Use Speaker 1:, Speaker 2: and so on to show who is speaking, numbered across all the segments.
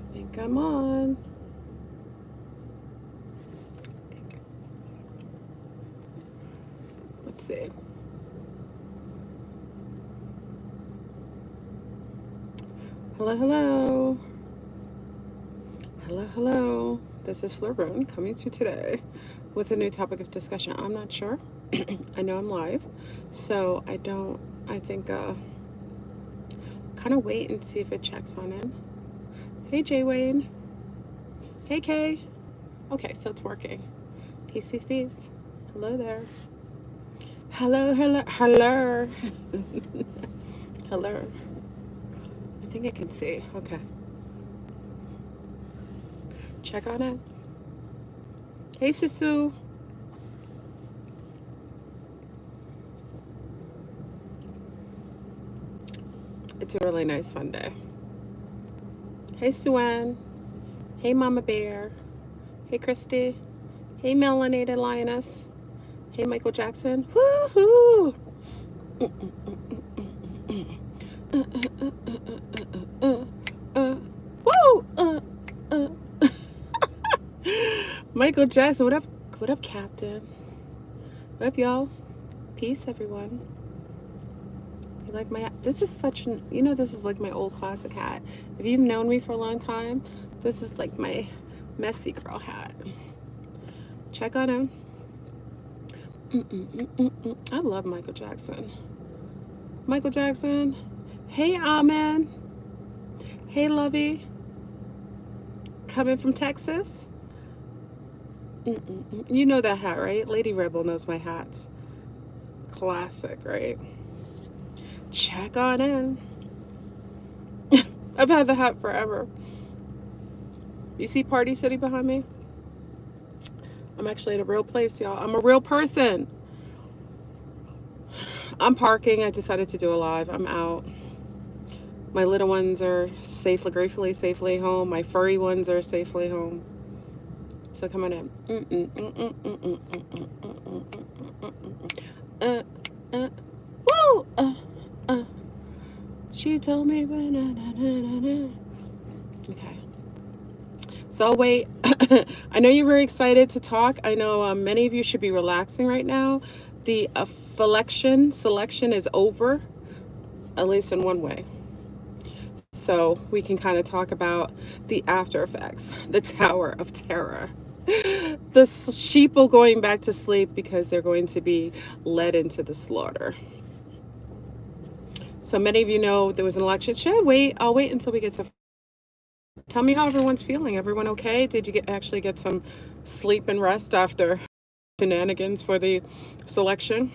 Speaker 1: I think I'm on. Let's see. Hello, hello. Hello, hello. This is Florone coming to you today with a new topic of discussion. I'm not sure. I know I'm live, so I think, kind of wait and see if it checks on in. Hey, Jay Wayne. Hey, Kay. Okay, so it's working. Peace, peace, peace. Hello there. Hello, hello, hello. Hello. I think I can see. Okay. Check on it. Hey, Susu. It's a really nice Sunday. Hey, Suan. Hey, Mama Bear. Hey, Christy. Hey, Melanated Lioness. Hey, Michael Jackson. Woohoo! Woo! Michael Jackson. What up? What up, Captain? What up, y'all? Peace, everyone. You like my hat? This is such an, this is like my old classic hat. If you've known me for a long time, this is like my messy girl hat. Check on him. I love Michael Jackson. Michael Jackson. Hey, Amen. Hey, Lovey. Coming from Texas. You know that hat, right? Lady Rebel knows my hats. Classic, right? Check on in. I've had the hat forever. You see Party City behind me? I'm actually at a real place, y'all. I'm a real person. I'm parking. I decided to do a live. I'm out. My little ones are gratefully safely home. My furry ones are safely home. So come on in. Woo! She told me. Okay. So wait. I know you're very excited to talk. I know many of you should be relaxing right now. The selection is over, at least in one way. So we can kind of talk about the after effects, the Tower of Terror. The sheeple going back to sleep because they're going to be led into the slaughter. So many of you know there was an election. Should I wait? I'll wait until we get to. Tell me how everyone's feeling. Everyone okay? Did you actually get some sleep and rest after shenanigans for the selection?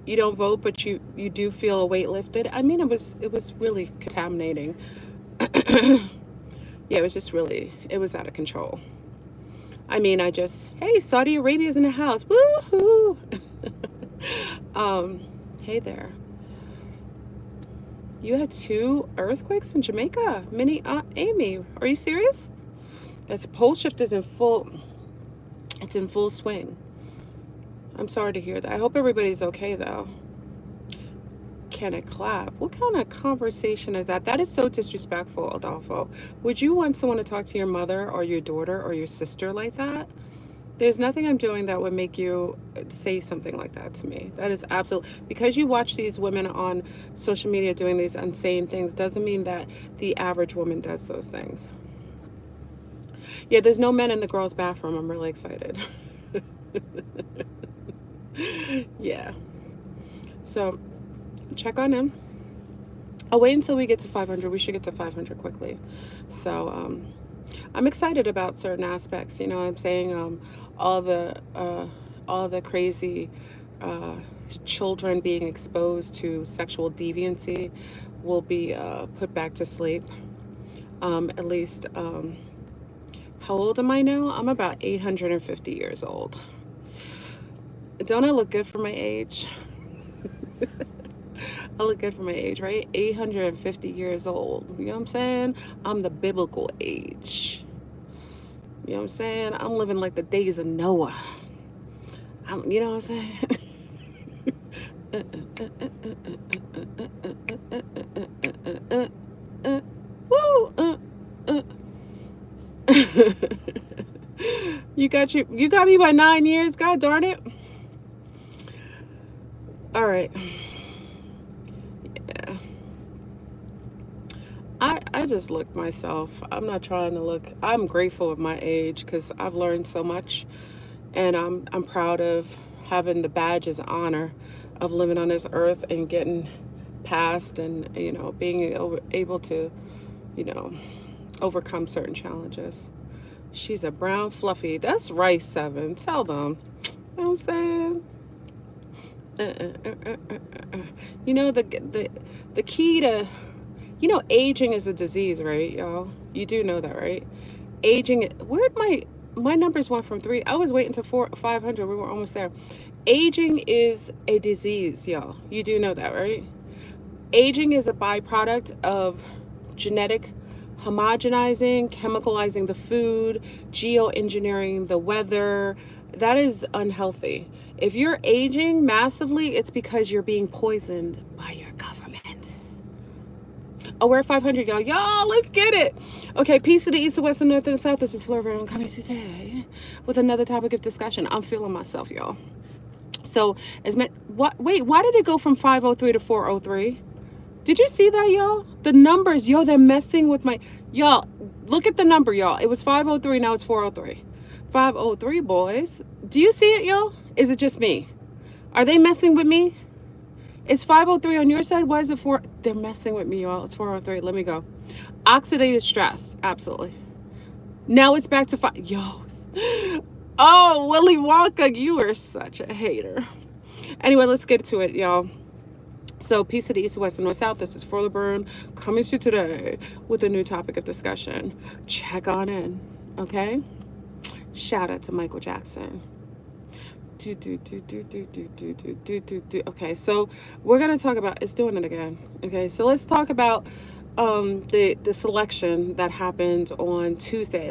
Speaker 1: You don't vote, but you do feel a weight lifted. I mean, it was really contaminating. Yeah, it was out of control. I mean, hey, Saudi Arabia's in the house. Woohoo! Hey there. You had 2 earthquakes in Jamaica. Mini Amy, are you serious? This pole shift is it's in full swing. I'm sorry to hear that. I hope everybody's okay though. Can it clap? What kind of conversation is that? That is so disrespectful, Adolfo. Would you want someone to talk to your mother or your daughter or your sister like that? There's nothing I'm doing that would make you say something like that to me. That is absolute. Because you watch these women on social media doing these insane things doesn't mean that the average woman does those things. Yeah, there's no men in the girls' bathroom. I'm really excited. Yeah. So check on him. I'll wait until we get to 500. We should get to 500 quickly. So I'm excited about certain aspects. You know what I'm saying? All the crazy children being exposed to sexual deviancy will be put back to sleep. At least, how old am I now? I'm about 850 years old. Don't I look good for my age? I look good for my age, right? 850 years old. You know what I'm saying? I'm the biblical age. You know what I'm saying? I'm living like the days of Noah. You know what I'm saying? You got me by 9 years. God darn it. All right. Yeah. I just look myself. I'm not trying to look. I'm grateful of my age because I've learned so much, and I'm proud of having the badge as honor of living on this earth and getting past, and being able to you know overcome certain challenges. She's a brown fluffy. That's rice 7. Tell them. You know what I'm saying? Uh, uh, uh, uh, uh, uh. You know the key to aging is a disease, right, y'all? You do know that, right? Aging. Where'd my numbers went from 3? I was waiting to 500. We were almost there. Aging is a disease, y'all. You do know that, right? Aging is a byproduct of genetic homogenizing, chemicalizing the food, geoengineering the weather. That is unhealthy. If you're aging massively, it's because you're being poisoned by your governments. Oh, we're at 500, y'all. Y'all, let's get it. Okay, peace to the east, the west, the north, and the south. This is Flora Brown coming today with another topic of discussion. I'm feeling myself, y'all. So, wait, why did it go from 503 to 403? Did you see that, y'all? The numbers, yo, they're messing with y'all, look at the number, y'all. It was 503, now it's 403. 503, boys. Do you see it, y'all? Is it just me? Are they messing with me? It's 503 on your side. Why is it 4? They're messing with me, y'all. It's 403. Let me go. Oxidative stress. Absolutely. Now it's back to 5. Yo. Oh, Willy Wonka, you are such a hater. Anyway, let's get to it, y'all. So, peace to the east, west, and north, south. This is Flora Brown coming to you today with a new topic of discussion. Check on in, okay? Shout out to Michael Jackson. Okay, so we're gonna talk about. It's doing it again. Okay, so let's talk about the selection that happened on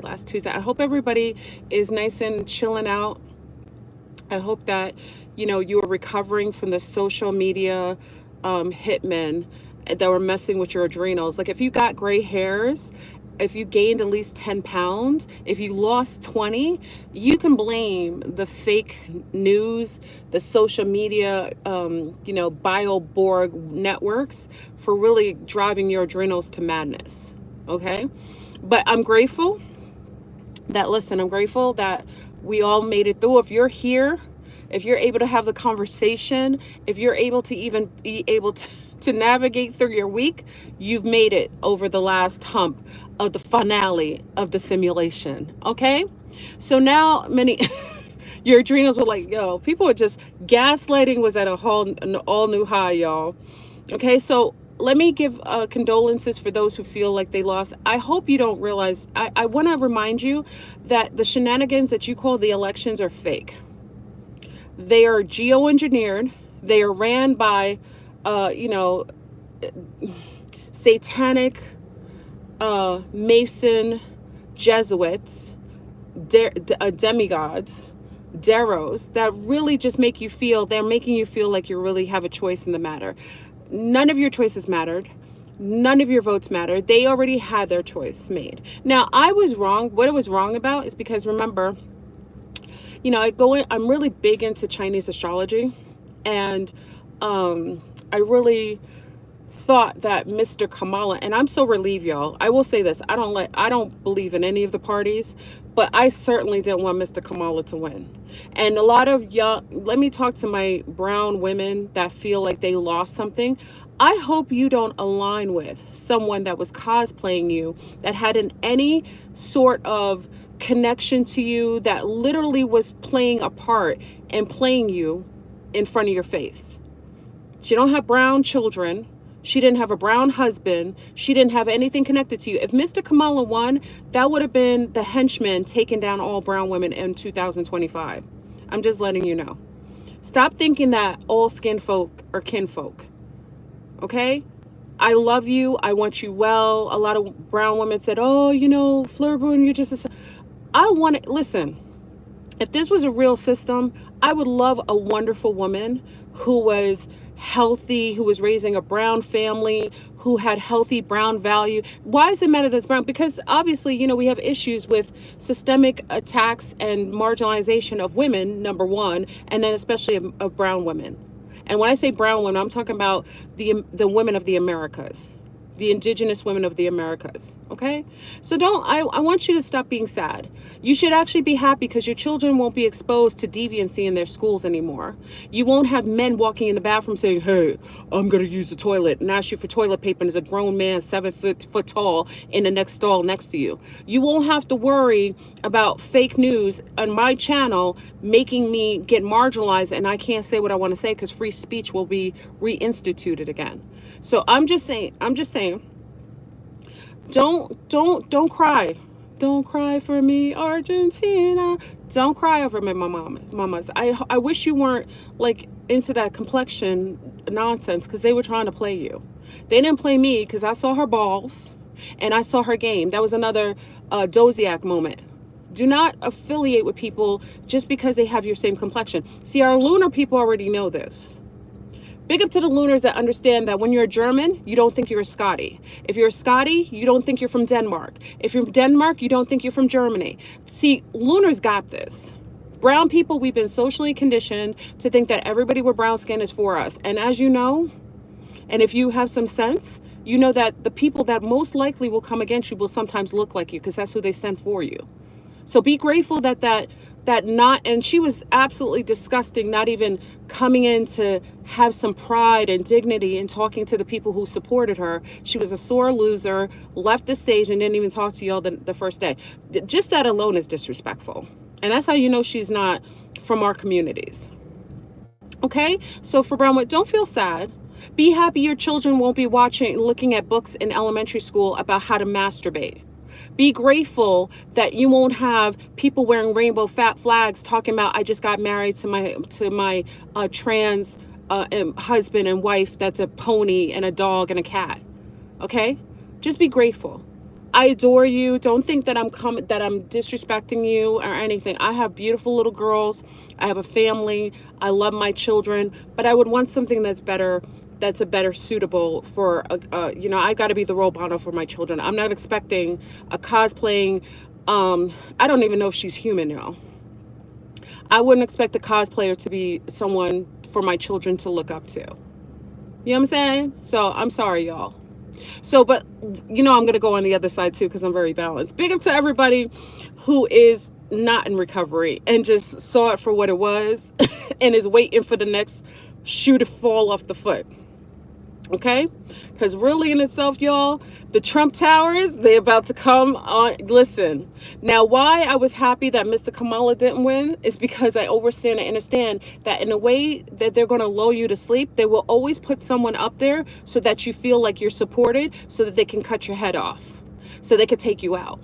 Speaker 1: last Tuesday. I hope everybody is nice and chilling out. I hope that you are recovering from the social media hitmen that were messing with your adrenals. Like if you got gray hairs, if you gained at least 10 pounds, if you lost 20, you can blame the fake news, the social media, bioborg networks for really driving your adrenals to madness. Okay. But I'm grateful that we all made it through. If you're here, if you're able to have the conversation, if you're able to even be able to navigate through your week, you've made it over the last hump of the finale of the simulation. Okay? So now your adrenals were like, yo, people are just gaslighting was at an all new high, y'all. Okay, so let me give condolences for those who feel like they lost. I hope you don't realize, I want to remind you that the shenanigans that you call the elections are fake. They are geoengineered. They are ran by, satanic, Mason, Jesuits, demigods, deros that really just they're making you feel like you really have a choice in the matter. None of your choices mattered. None of your votes mattered. They already had their choice made. Now, I was wrong. What I was wrong about is because, remember, I'm really big into Chinese astrology, and I really thought that Mr. Kamala, and I'm so relieved, y'all. I will say this: I don't believe in any of the parties, but I certainly didn't want Mr. Kamala to win. And a lot of y'all, let me talk to my brown women that feel like they lost something. I hope you don't align with someone that was cosplaying you, that had any sort of connection to you, that literally was playing a part and playing you in front of your face. She don't have brown children. She didn't have a brown husband. She didn't have anything connected to you. If Mr. Kamala won, that would have been the henchman taking down all brown women in 2025. I'm just letting you know. Stop thinking that all skin folk are kinfolk. Okay? I love you. I want you well. A lot of brown women said, oh, Fleur Boone, you're just listen, if this was a real system, I would love a wonderful woman who was healthy, who was raising a brown family, who had healthy brown value. Why does it matter that's brown? Because obviously, you know, we have issues with systemic attacks and marginalization of women, number one, and then especially of brown women. And when I say brown women, I'm talking about the women of the Americas, the indigenous women of the Americas. Okay? So I want you to stop being sad. You should actually be happy because your children won't be exposed to deviancy in their schools anymore. You won't have men walking in the bathroom saying, hey, I'm going to use the toilet, and ask you for toilet paper, and there's a grown man 7 foot tall in the next stall next to you. You won't have to worry about fake news on my channel making me get marginalized and I can't say what I want to say because free speech will be reinstituted again. So I'm just saying, don't cry. Don't cry for me, Argentina. Don't cry over me, mamas. I wish you weren't like into that complexion nonsense because they were trying to play you. They didn't play me because I saw her balls and I saw her game. That was another Doziak moment. Do not affiliate with people just because they have your same complexion. See, our lunar people already know this. Big up to the lunars that understand that when you're a German, you don't think you're a Scotty. If you're a Scotty, you don't think you're from Denmark. If you're from Denmark, you don't think you're from Germany. See, lunars got this. Brown people, we've been socially conditioned to think that everybody with brown skin is for us. And as you know, and if you have some sense, you know that the people that most likely will come against you will sometimes look like you because that's who they sent for you. So be grateful that not, and she was absolutely disgusting, not even coming in to have some pride and dignity in talking to the people who supported her. She was a sore loser, left the stage and didn't even talk to y'all the first day. Just that alone is disrespectful. And that's how you know she's not from our communities. Okay? So for Brownwood, don't feel sad. Be happy your children won't be looking at books in elementary school about how to masturbate. Be grateful that you won't have people wearing rainbow flags talking about I just got married to my trans husband and wife that's a pony and a dog and a cat. Okay? Just be grateful. I adore you. Don't think that I'm disrespecting you or anything. I have beautiful little girls. I have a family. I love my children, but I would want something that's better. That's a better suitable for, you know, I got to be the role model for my children. I'm not expecting a cosplaying, I don't even know if she's human, y'all. I wouldn't expect a cosplayer to be someone for my children to look up to. You know what I'm saying? So I'm sorry, y'all. So, but, you know, I'm going to go on the other side too because I'm very balanced. Big up to everybody who is not in recovery and just saw it for what it was and is waiting for the next shoe to fall off the foot. Okay? Because really in itself, y'all, the Trump towers, they're about to come on. Listen, now why I was happy that Mr. Kamala didn't win is because I understand that in a way that they're going to lull you to sleep, they will always put someone up there so that you feel like you're supported so that they can cut your head off, so they could take you out.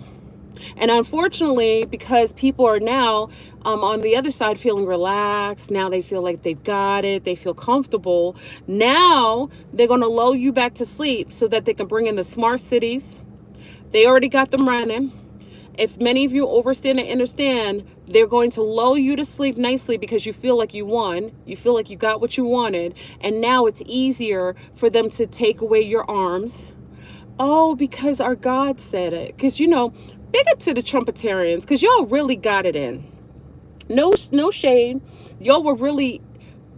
Speaker 1: And unfortunately, because people are now on the other side feeling relaxed, now they feel like they've got it, they feel comfortable. Now they're going to lull you back to sleep so that they can bring in the smart cities. They already got them running. If many of you overstand and understand, they're going to lull you to sleep nicely because you feel like you won. You feel like you got what you wanted. And now it's easier for them to take away your arms. Oh, because our God said it. Because, you know, big up to the Trumpetarians because y'all really got it in. No shade. Y'all were really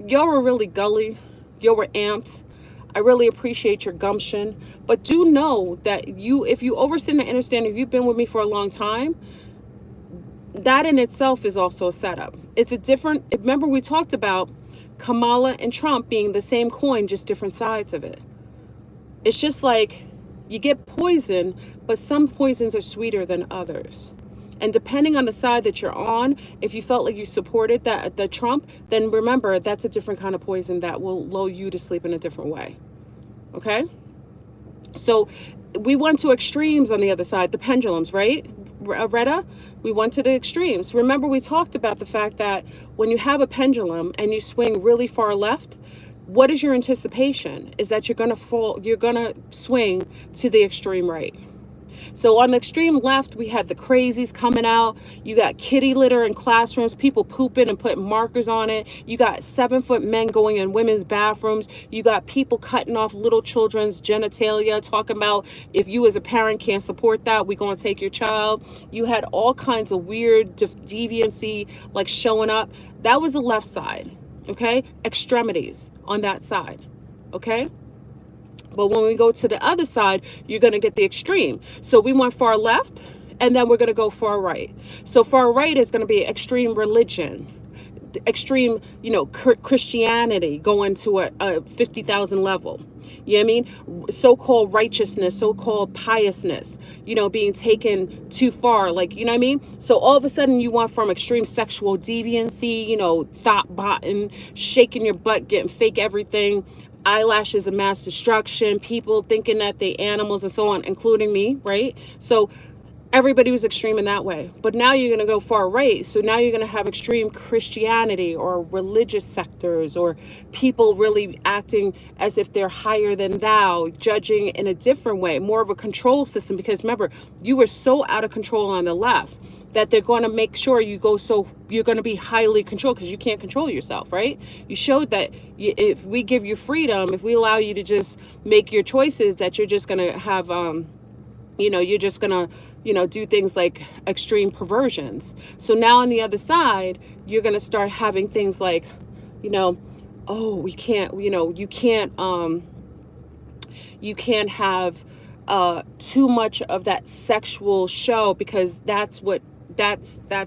Speaker 1: gully. Y'all were amped. I really appreciate your gumption. But do know that if you understand and understand, if you've been with me for a long time, that in itself is also a setup. It's a different, remember we talked about Kamala and Trump being the same coin, just different sides of it. It's just like you get poison, but some poisons are sweeter than others. And depending on the side that you're on, if you felt like you supported the Trump, then remember that's a different kind of poison that will lull you to sleep in a different way. Okay? So we went to extremes on the other side, the pendulums, right? Retta, we went to the extremes. Remember we talked about the fact that when you have a pendulum and you swing really far left, what is your anticipation? Is that you're going to swing to the extreme right. So on the extreme left, we had the crazies coming out. You got kitty litter in classrooms, people pooping and putting markers on it. You got 7-foot men going in women's bathrooms. You got people cutting off little children's genitalia, talking about if you as a parent can't support that, we're going to take your child. You had all kinds of weird deviancy like showing up. That was the left side, okay? Extremities on that side, okay? But when we go to the other side, you're going to get the extreme. So we went far left, and then we're going to go far right. So far right is going to be extreme religion, extreme, Christianity going to a 50,000 level. You know what I mean? So-called righteousness, so-called piousness, being taken too far. Like, you know what I mean? So all of a sudden you went from extreme sexual deviancy, thought botting, shaking your butt, getting fake everything, eyelashes of mass destruction, people thinking that they animals and so on, including me, right? So everybody was extreme in that way. But now you're going to go far right. So now you're going to have extreme Christianity or religious sectors or people really acting as if they're higher than thou, judging in a different way, more of a control system. Because remember, you were so out of control on the left that they're going to make sure you go, so you're going to be highly controlled because you can't control yourself, right? You showed that if we give you freedom, if we allow you to just make your choices, that you're just going to have, you're just going to, do things like extreme perversions. So now on the other side, you're going to start having things like, oh, we can't, you can't have too much of that sexual show, because that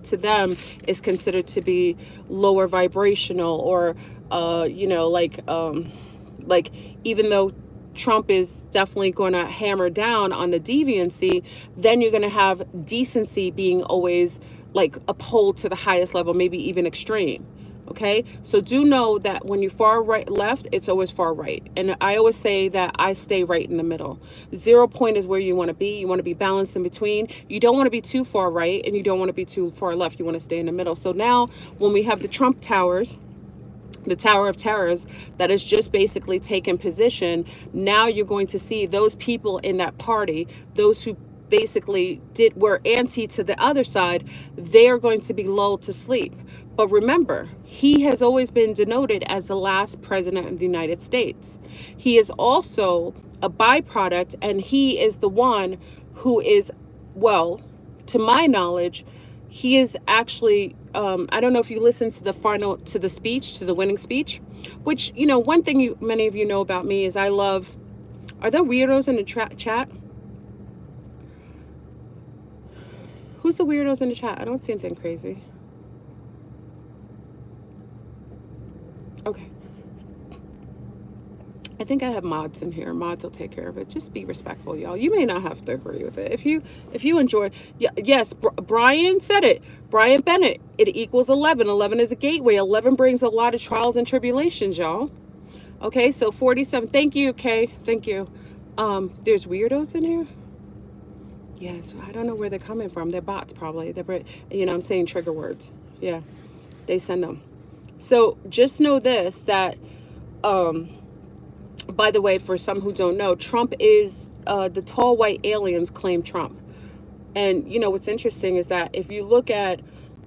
Speaker 1: to them is considered to be lower vibrational, or like even though Trump is definitely going to hammer down on the deviancy, then you're going to have decency being always like upheld to the highest level, maybe even extreme. Okay, so do know that when you far right left, it's always far right. And I always say that I stay right in the middle. 0 point is where you want to be. You want to be balanced in between. You don't want to be too far right, and you don't want to be too far left. You want to stay in the middle. So now when we have the Trump towers, the Tower of Terrors that is just basically taken position, now you're going to see those people in that party, those who basically were anti to the other side, they're going to be lulled to sleep. But remember, he has always been denoted as the last president of the United States. He is also a byproduct, and he is the one who is, well, to my knowledge, he is actually, I don't know if you listened to the winning speech, which, one thing many of you know about me is I love, are there weirdos in the chat? Who's the weirdos in the chat? I don't see anything crazy. Okay. I think I have mods in here. Mods will take care of it. Just be respectful, y'all. You may not have to agree with it. If you enjoy, yes, Brian said it. Brian Bennett, it equals 11. 11 is a gateway. 11 brings a lot of trials and tribulations, y'all. Okay, so 47. Thank you, Kay. Thank you. There's weirdos in here. Yes, I don't know where they're coming from. They're bots, probably. I'm saying trigger words. Yeah, they send them. So just know this, that, by the way, for some who don't know, Trump is, the tall white aliens claim Trump. And, what's interesting is that if you look at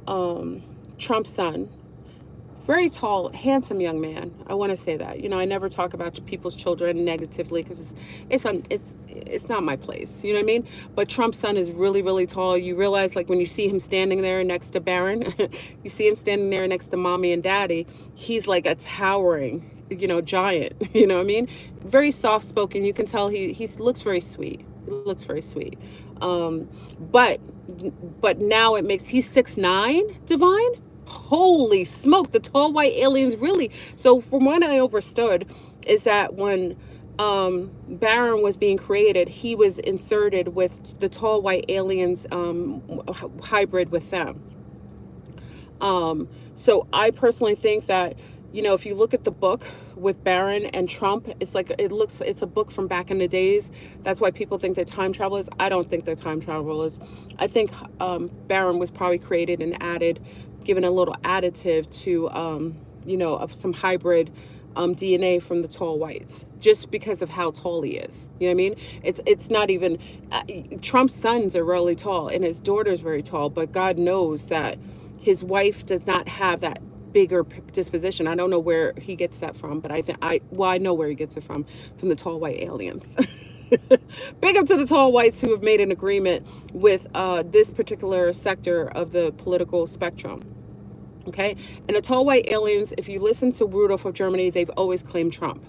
Speaker 1: Trump's son, very tall, handsome young man. I want to say that. I never talk about people's children negatively because it's not my place. You know what I mean? But Trump's son is really, really tall. You realize, like, when you see him standing there next to Barron, you see him standing there next to mommy and daddy, he's like a towering, giant. You know what I mean? Very soft spoken. You can tell he looks very sweet. He looks very sweet. But now he's 6'9", Divine. Holy smoke, the tall white aliens really. So from what I understood is that when Baron was being created, he was inserted with the tall white aliens, hybrid with them. So I personally think that, if you look at the book with Baron and Trump, it's a book from back in the days. That's why people think they're time travelers. I don't think they're time travelers. I think Baron was probably created and given a little additive to, of some hybrid DNA from the tall whites, just because of how tall he is. You know what I mean? It's not even Trump's sons are really tall and his daughter's very tall, but God knows that his wife does not have that bigger disposition. I don't know where he gets that from, but I know where he gets it from the tall white aliens. Big up to the tall whites who have made an agreement with this particular sector of the political spectrum. Okay, and the tall white aliens, if you listen to Rudolph of Germany, they've always claimed Trump.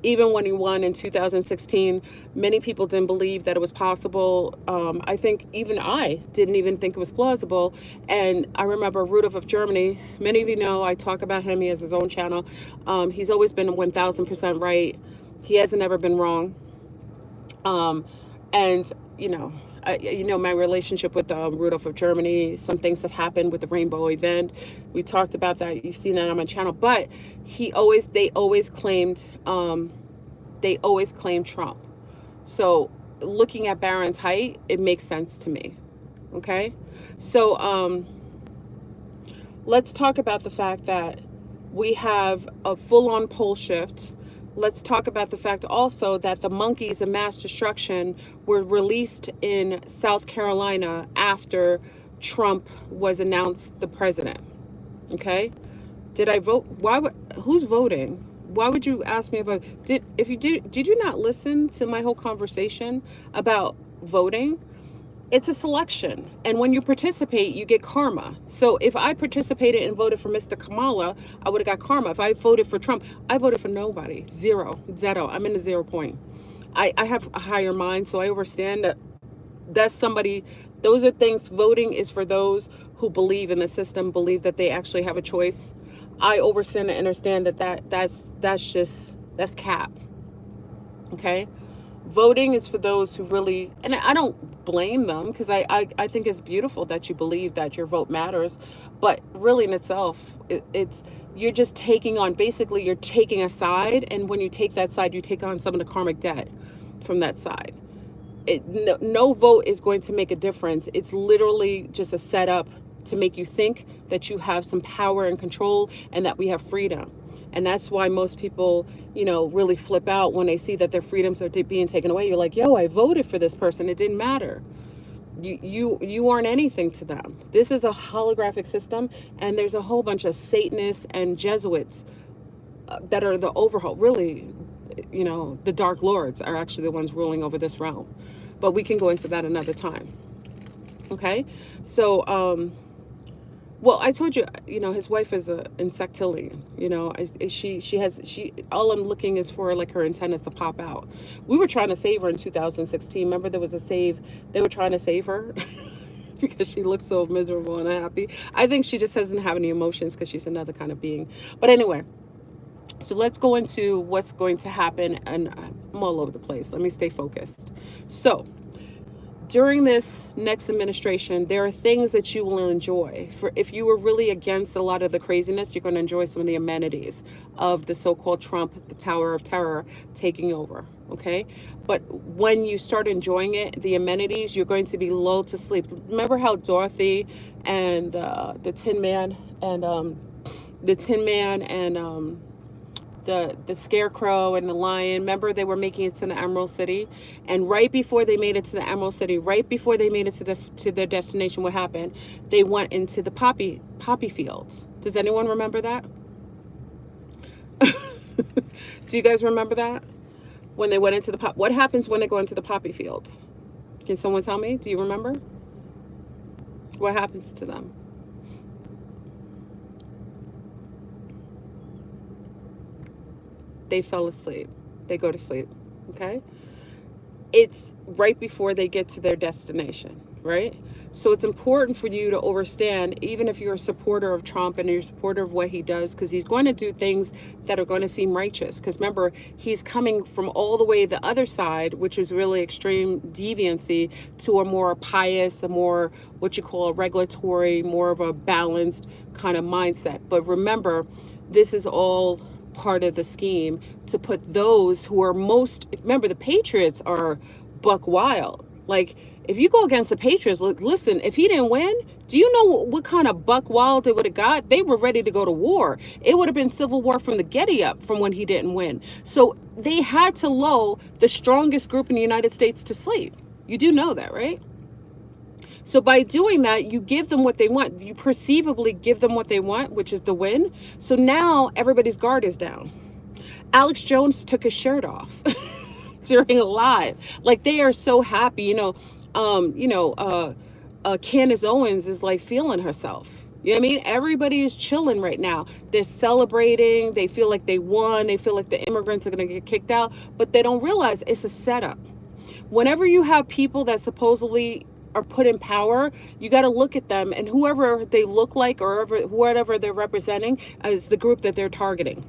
Speaker 1: Even when he won in 2016, many people didn't believe that it was possible. I think even I didn't even think it was plausible. And I remember Rudolph of Germany, many of you know, I talk about him, he has his own channel. He's always been 1000% right. He hasn't ever been wrong. And my relationship with Rudolph of Germany, some things have happened with the rainbow event. We talked about that. You've seen that on my channel. But they always claimed Trump. So looking at Barron's height, it makes sense to me. Okay, so let's talk about the fact that we have a full-on pole shift. Let's talk about the fact also that the monkeys of mass destruction were released in South Carolina after Trump was announced the president. Okay? Did I vote? Who's voting? Why would you ask me if I did you not listen to my whole conversation about voting? It's a selection, and when you participate, you get karma. So if I participated and voted for Mr. Kamala, I would have got karma. If I voted for Trump, I voted for nobody. Zero. I'm in the 0 point. I have a higher mind, so I understand that that's somebody. Those are things. Voting is for those who believe in the system, believe that they actually have a choice. I understand and understand that's cap. Okay. Voting is for those who really, and I don't blame them, because I think it's beautiful that you believe that your vote matters, but really in itself, it's you're just taking on, basically you're taking a side, and when you take that side, you take on some of the karmic debt from that side. No vote is going to make a difference. It's literally just a setup to make you think that you have some power and control and that we have freedom. And that's why most people, really flip out when they see that their freedoms are being taken away. You're like, yo, I voted for this person. It didn't matter. You aren't anything to them. This is a holographic system, and there's a whole bunch of Satanists and Jesuits that are the overhaul. Really, the Dark Lords are actually the ones ruling over this realm. But we can go into that another time. Okay? So, well, I told you, his wife is a insectilian. All I'm looking is for like her antennas to pop out. We were trying to save her in 2016. Remember there was they were trying to save her because she looked so miserable and unhappy. I think she just doesn't have any emotions because she's another kind of being. But anyway, so let's go into what's going to happen, and I'm all over the place. Let me stay focused. So, during this next administration, there are things that you will enjoy. For if you were really against a lot of the craziness, you're going to enjoy some of the amenities of the so-called Trump, the Tower of Terror, taking over. Okay, but when you start enjoying it, the amenities, you're going to be lulled to sleep. Remember how Dorothy and the Tin Man and the Scarecrow and the Lion, remember they were making it to the Emerald City, and right before they made it to the Emerald City, right before they made it to their destination, what happened? They went into the poppy fields. Does anyone remember that? Do you guys remember that? When they went into what happens when they go into the poppy fields? Can someone tell me? Do you remember? What happens to them? They fell asleep. They go to sleep. Okay? It's right before they get to their destination, right? So it's important for you to understand, even if you're a supporter of Trump and you're a supporter of what he does, because he's going to do things that are going to seem righteous. Because remember, he's coming from all the way the other side, which is really extreme deviancy, to a more pious, a more what you call a regulatory, more of a balanced kind of mindset. But remember, this is all part of the scheme to put those who are most, remember, the patriots are buck wild. Like, if you go against the Patriots, look, listen, if he didn't win, do you know what kind of buck wild they would have got? They were ready to go to war. It would have been civil war from the Getty up from when he didn't win. So they had to lull the strongest group in the United States to sleep. You do know that, right? So by doing that, you give them what they want. You perceivably give them what they want, which is the win. So now everybody's guard is down. Alex Jones took his shirt off during a live. Like, they are so happy, Candace Owens is like feeling herself. You know what I mean? Everybody is chilling right now. They're celebrating. They feel like they won. They feel like the immigrants are going to get kicked out, but they don't realize it's a setup. Whenever you have people that supposedly are put in power, you got to look at them, and whoever they look like or whatever they're representing is the group that they're targeting.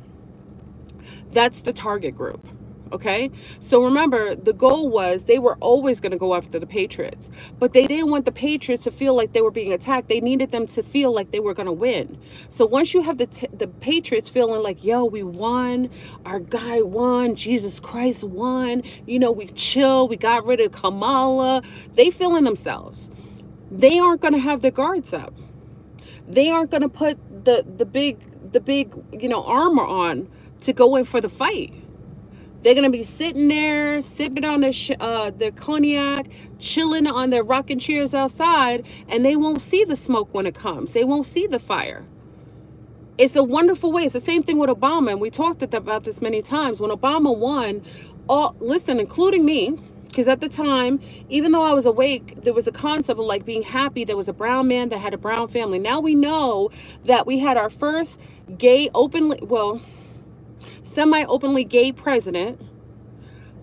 Speaker 1: That's the target group. Okay, so remember, the goal was they were always going to go after the Patriots, but they didn't want the Patriots to feel like they were being attacked. They needed them to feel like they were going to win. So once you have the Patriots feeling like, yo, we won, our guy won, Jesus Christ won, we chill, we got rid of Kamala, they feeling themselves. They aren't going to have their guards up. They aren't going to put the big armor on to go in for the fight. They're going to be sitting there, sipping on their cognac, chilling on their rocking chairs outside, and they won't see the smoke when it comes. They won't see the fire. It's a wonderful way. It's the same thing with Obama, and we talked about this many times. When Obama won, including me, because at the time, even though I was awake, there was a concept of like being happy there was a brown man that had a brown family. Now we know that we had our first semi-openly gay president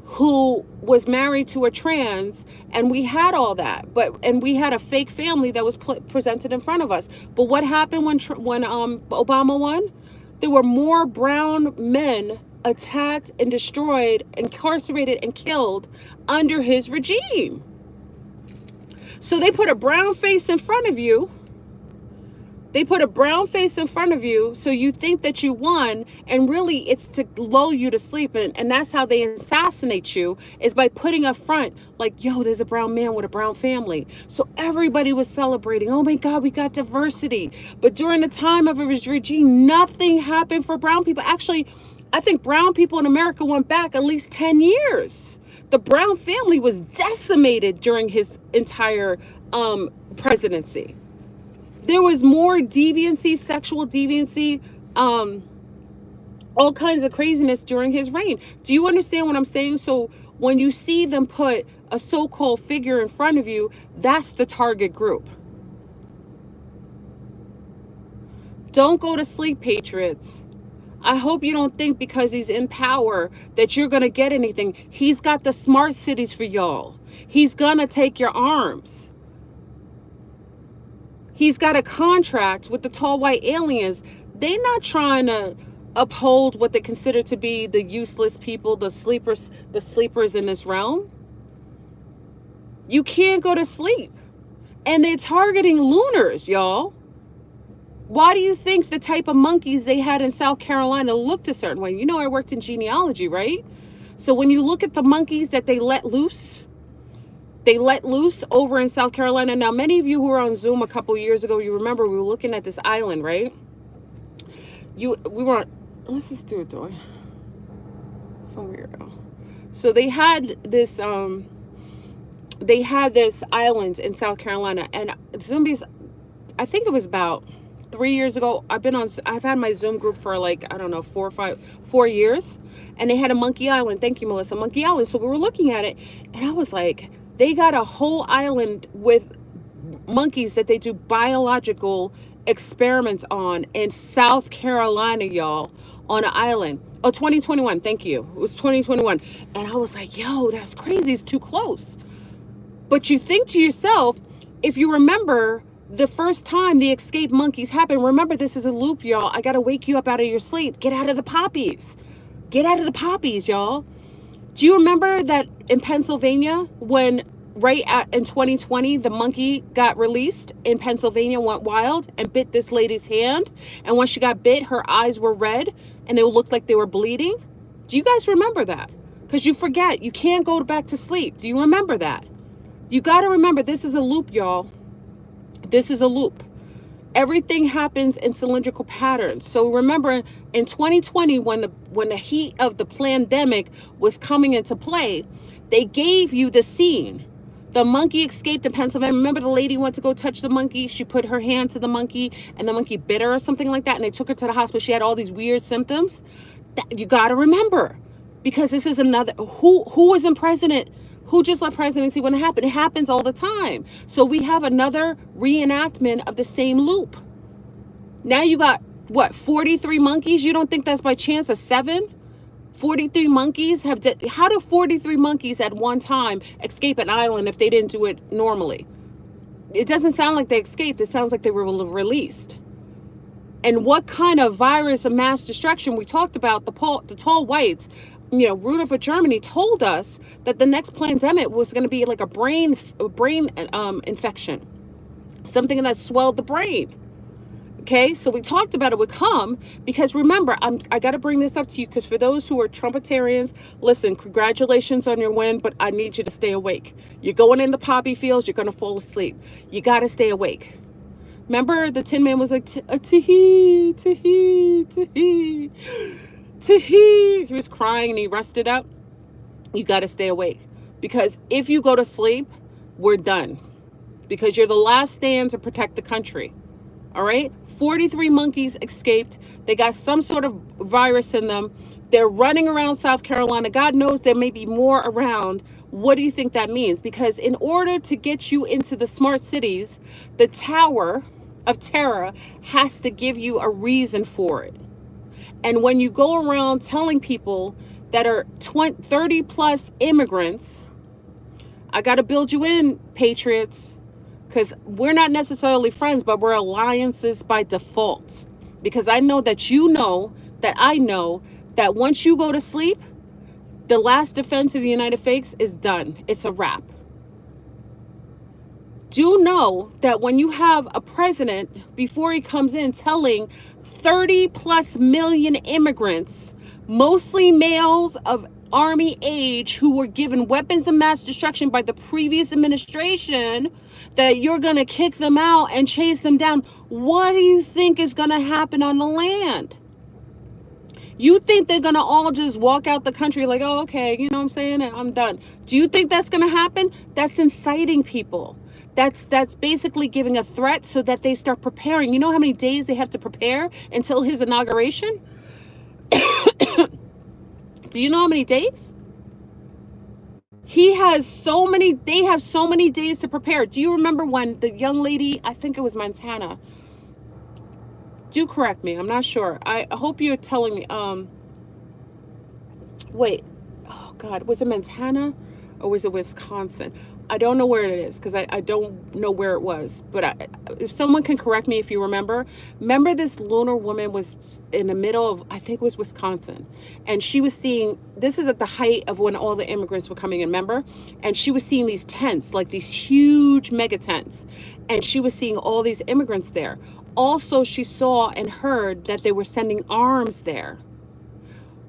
Speaker 1: who was married to a trans, and we had all that, and we had a fake family that was presented in front of us. But what happened when Obama won? There were more brown men attacked and destroyed, incarcerated and killed under his regime. So they put a brown face in front of you. They put a brown face in front of you so you think that you won, and really it's to lull you to sleep. And that's how they assassinate you, is by putting up front like, yo, there's a brown man with a brown family. So everybody was celebrating, oh my God, we got diversity. But during the time of his regime, nothing happened for brown people. Actually, I think brown people in America went back at least 10 years. The brown family was decimated during his entire presidency. There was more deviancy, sexual deviancy, all kinds of craziness during his reign. Do you understand what I'm saying? So when you see them put a so-called figure in front of you, that's the target group. Don't go to sleep, Patriots. I hope you don't think because he's in power that you're going to get anything. He's got the smart cities for y'all. He's going to take your arms. He's got a contract with the tall white aliens. They're not trying to uphold what they consider to be the useless people, the sleepers in this realm. You can't go to sleep. And they're targeting lunars, y'all. Why do you think the type of monkeys they had in South Carolina looked a certain way? You know, I worked in genealogy, right? So when you look at the monkeys that they let loose over in South Carolina. Now, many of you who were on Zoom a couple years ago, you remember we were looking at this island, right? We were on, what's this dude doing? Some weirdo. So they had this island in South Carolina, and Zombies, I think it was about 3 years ago. I've had my Zoom group for like, I don't know, 4 years, and they had a monkey island. Thank you, Melissa. Monkey island. So we were looking at it, and I was like, they got a whole island with monkeys that they do biological experiments on in South Carolina, y'all, on an island. Oh, 2021. Thank you. It was 2021. And I was like, yo, that's crazy. It's too close. But you think to yourself, if you remember the first time the escaped monkeys happened, remember, this is a loop, y'all. I got to wake you up out of your sleep. Get out of the poppies. Get out of the poppies, y'all. Do you remember that in Pennsylvania, when in 2020, the monkey got released in Pennsylvania, went wild and bit this lady's hand? And when she got bit, her eyes were red and they looked like they were bleeding. Do you guys remember that? Because you forget, you can't go back to sleep. Do you remember that? You got to remember, this is a loop, y'all. This is a loop. Everything happens in cylindrical patterns. So remember, in 2020, when the heat of the pandemic was coming into play, they gave you the scene. The monkey escaped in Pennsylvania. Remember, the lady went to go touch the monkey. She put her hand to the monkey, and the monkey bit her or something like that, and they took her to the hospital. She had all these weird symptoms. You got to remember, because this is another. Who was in president? Who just left presidency when it happened? It happens all the time. So we have another reenactment of the same loop. Now you got, what, 43 monkeys? You don't think that's by chance a 7? 43 monkeys have... How do 43 monkeys at one time escape an island if they didn't do it normally? It doesn't sound like they escaped. It sounds like they were released. And what kind of virus of mass destruction? We talked about the tall whites. Rudolph of Germany told us that the next pandemic was going to be like a brain infection, something that swelled the brain. Okay, so we talked about it would come, because remember, I got to bring this up to you, because for those who are Trumpetarians, listen, congratulations on your win, but I need you to stay awake. You're going in the poppy fields, you're going to fall asleep. You got to stay awake. Remember, the Tin Man was like, tee-hee, tee-hee, tee-hee. He was crying and he rested up. You got to stay awake, because if you go to sleep, we're done, because you're the last stand to protect the country. All right, 43 monkeys escaped. They got some sort of virus in them. They're running around South Carolina. God knows there may be more around. What do you think that means? Because in order to get you into the smart cities, the Tower of Terror has to give you a reason for it. And when you go around telling people that are 30 plus immigrants, I got to build you in, patriots, because we're not necessarily friends, but we're alliances by default. Because I know that I know that once you go to sleep, the last defense of the United States is done. It's a wrap. Do know that when you have a president, before he comes in, telling 30 plus million immigrants, mostly males of army age, who were given weapons of mass destruction by the previous administration, that you're going to kick them out and chase them down, what do you think is going to happen on the land? You think they're going to all just walk out the country like, oh, okay, you know what I'm saying? I'm done. Do you think that's going to happen? That's inciting people. That's basically giving a threat so that they start preparing. You know how many days they have to prepare until his inauguration? Do you know how many days? They have so many days to prepare. Do you remember when the young lady, I think it was Montana, do correct me, I'm not sure. I hope you're telling me. Wait, oh God, was it Montana or was it Wisconsin? I don't know where it is, because I don't know where it was. But if someone can correct me if you remember this lunar woman was in the middle of, I think it was Wisconsin. And she was seeing, this is at the height of when all the immigrants were coming in, remember? And she was seeing these tents, like these huge mega tents. And she was seeing all these immigrants there. Also, she saw and heard that they were sending arms there.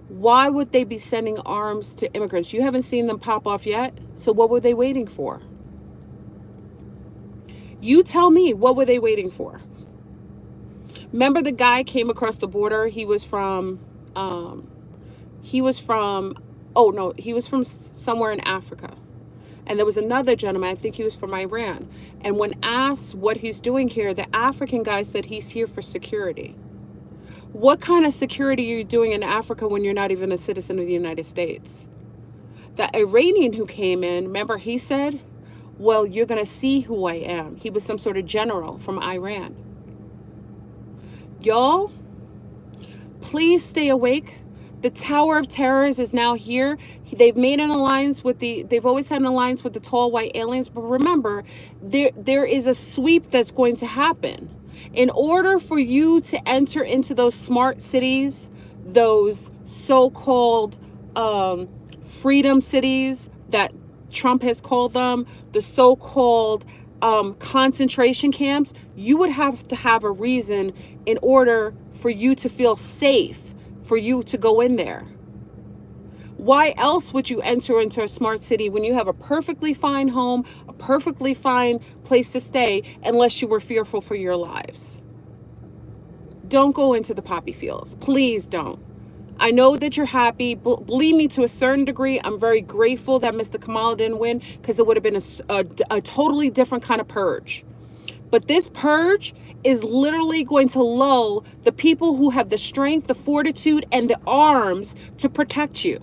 Speaker 1: Why would they be sending arms to immigrants? You haven't seen them pop off yet. So what were they waiting for? You tell me, what were they waiting for? Remember the guy came across the border. He was from somewhere in Africa. And there was another gentleman, I think he was from Iran. And when asked what he's doing here, the African guy said he's here for security. What kind of security are you doing in Africa when you're not even a citizen of the United States? The Iranian who came in, remember, he said, well, you're going to see who I am. He was some sort of general from Iran. Y'all, please stay awake. The Tower of Terrors is now here. They've made an alliance with they've always had an alliance with the tall white aliens. But remember, there is a sweep that's going to happen. In order for you to enter into those smart cities, those so-called freedom cities that Trump has called them, the so-called concentration camps, you would have to have a reason in order for you to feel safe, for you to go in there. Why else would you enter into a smart city when you have a perfectly fine home, a perfectly fine place to stay, unless you were fearful for your lives? Don't go into the poppy fields. Please don't. I know that you're happy. Believe me, to a certain degree, I'm very grateful that Mr. Kamala didn't win, because it would have been a totally different kind of purge. But this purge is literally going to lull the people who have the strength, the fortitude, and the arms to protect you.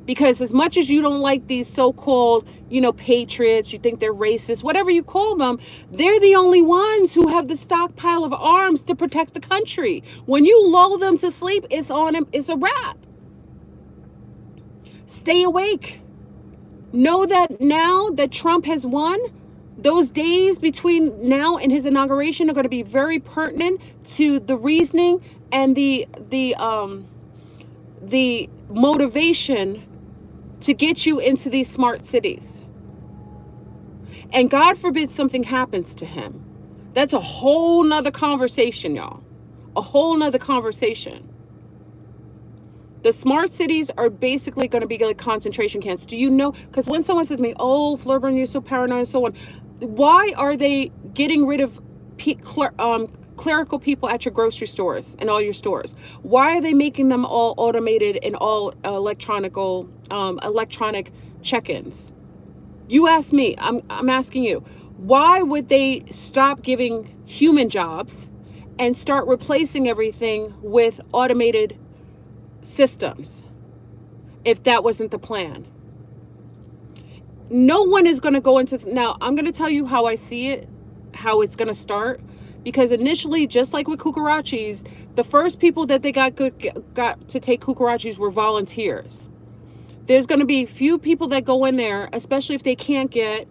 Speaker 1: Because as much as you don't like these so-called, patriots, you think they're racist, whatever you call them, they're the only ones who have the stockpile of arms to protect the country. When you lull them to sleep, it's a wrap. Stay awake. Know that now that Trump has won, those days between now and his inauguration are going to be very pertinent to the reasoning and the motivation to get you into these smart cities. And God forbid something happens to him. That's a whole nother conversation, y'all. A whole nother conversation. The smart cities are basically going to be like concentration camps. Do you know? Because when someone says to me, oh, Flurburn, you're so paranoid and so on. Why are they getting rid of clerical people at your grocery stores and all your stores? Why are they making them all automated and all electronic check-ins? You ask me. I'm asking you. Why would they stop giving human jobs and start replacing everything with automated systems if that wasn't the plan? No one is going to go into... Now, I'm going to tell you how I see it, how it's going to start. Because initially, just like with cucarachis, the first people that they got to take cucarachis were volunteers. There's going to be few people that go in there, especially if they can't get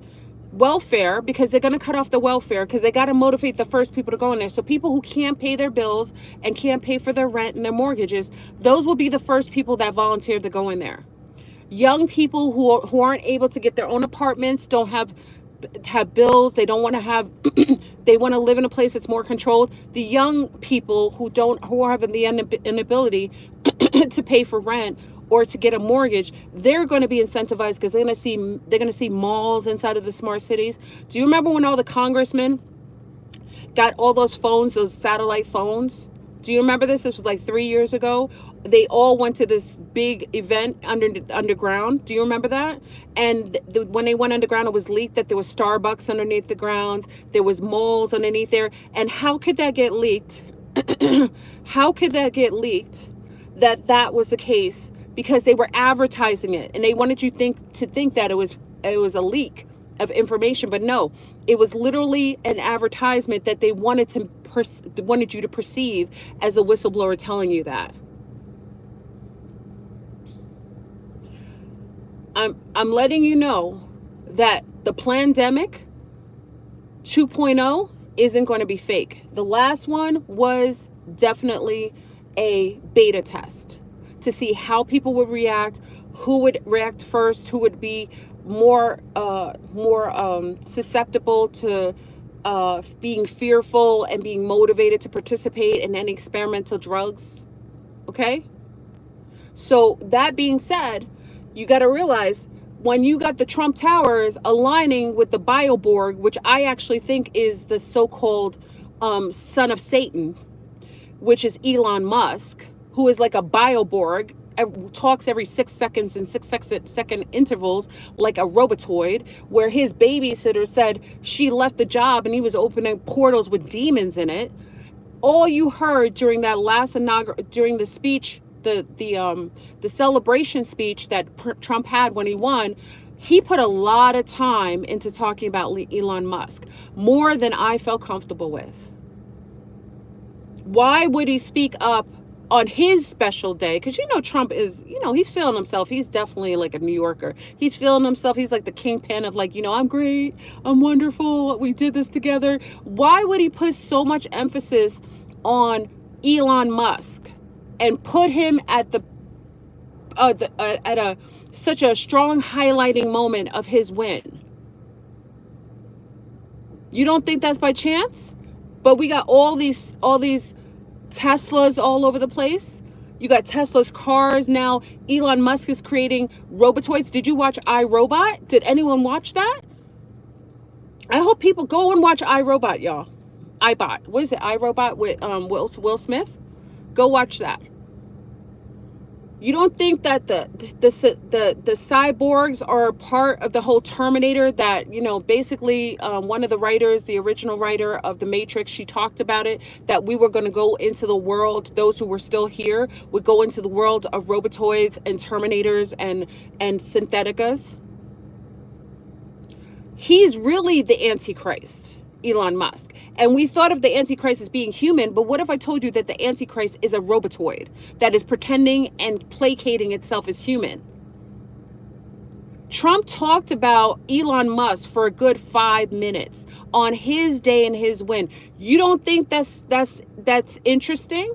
Speaker 1: welfare, because they're going to cut off the welfare, because they got to motivate the first people to go in there. So people who can't pay their bills and can't pay for their rent and their mortgages, those will be the first people that volunteer to go in there. Young people who aren't able to get their own apartments, don't have bills, they don't want to have they want to live in a place that's more controlled. The young people who are having the inability to pay for rent or to get a mortgage, they're going to be incentivized, because they're going to see malls inside of the smart cities. Do you remember when all the congressmen got all those phones, those satellite phones? Do you remember this? This was like 3 years ago. They all went to this big event underground. Do you remember that? And when they went underground, it was leaked that there was Starbucks underneath the grounds. There was malls underneath there. And how could that get leaked? How could that get leaked that was the case? Because they were advertising it, and they wanted you to think that it was a leak of information. But no, it was literally an advertisement that they wanted you to perceive as a whistleblower telling you that. I'm letting you know that the pandemic 2.0 isn't going to be fake. The last one was definitely a beta test to see how people would react, who would react first, who would be more susceptible to being fearful and being motivated to participate in any experimental drugs. Okay? So that being said, you got to realize, when you got the Trump Towers aligning with the Bioborg, which I actually think is the so-called son of Satan, which is Elon Musk, who is like a Bioborg, talks every 6 seconds in 6-second intervals like a robotoid, where his babysitter said she left the job and he was opening portals with demons in it. All you heard during that last during the speech, the celebration speech that Trump had when he won, he put a lot of time into talking about Elon Musk, more than I felt comfortable with. Why would he speak up on his special day? Because Trump is, he's feeling himself. He's definitely like a New Yorker. He's feeling himself. He's like the kingpin of like, I'm great, I'm wonderful, we did this together. Why would he put so much emphasis on Elon Musk and put him at such a strong highlighting moment of his win? You don't think that's by chance? But we got all these Teslas all over the place. You got Tesla's cars now. Elon Musk is creating robotoids. Did you watch iRobot? Did anyone watch that? I hope people go and watch iRobot, y'all. iBot. What is it? iRobot with Will Smith? Go watch that. You don't think that the cyborgs are part of the whole Terminator, that, you know, basically one of the writers, the original writer of The Matrix, she talked about it, that we were going to go into the world, those who were still here would go into the world of robotoids and Terminators and Syntheticas. He's really the Antichrist, Elon Musk. And we thought of the Antichrist as being human, but what if I told you that the Antichrist is a robotoid that is pretending and placating itself as human? Trump talked about Elon Musk for a good 5 minutes on his day and his win. You don't think that's interesting?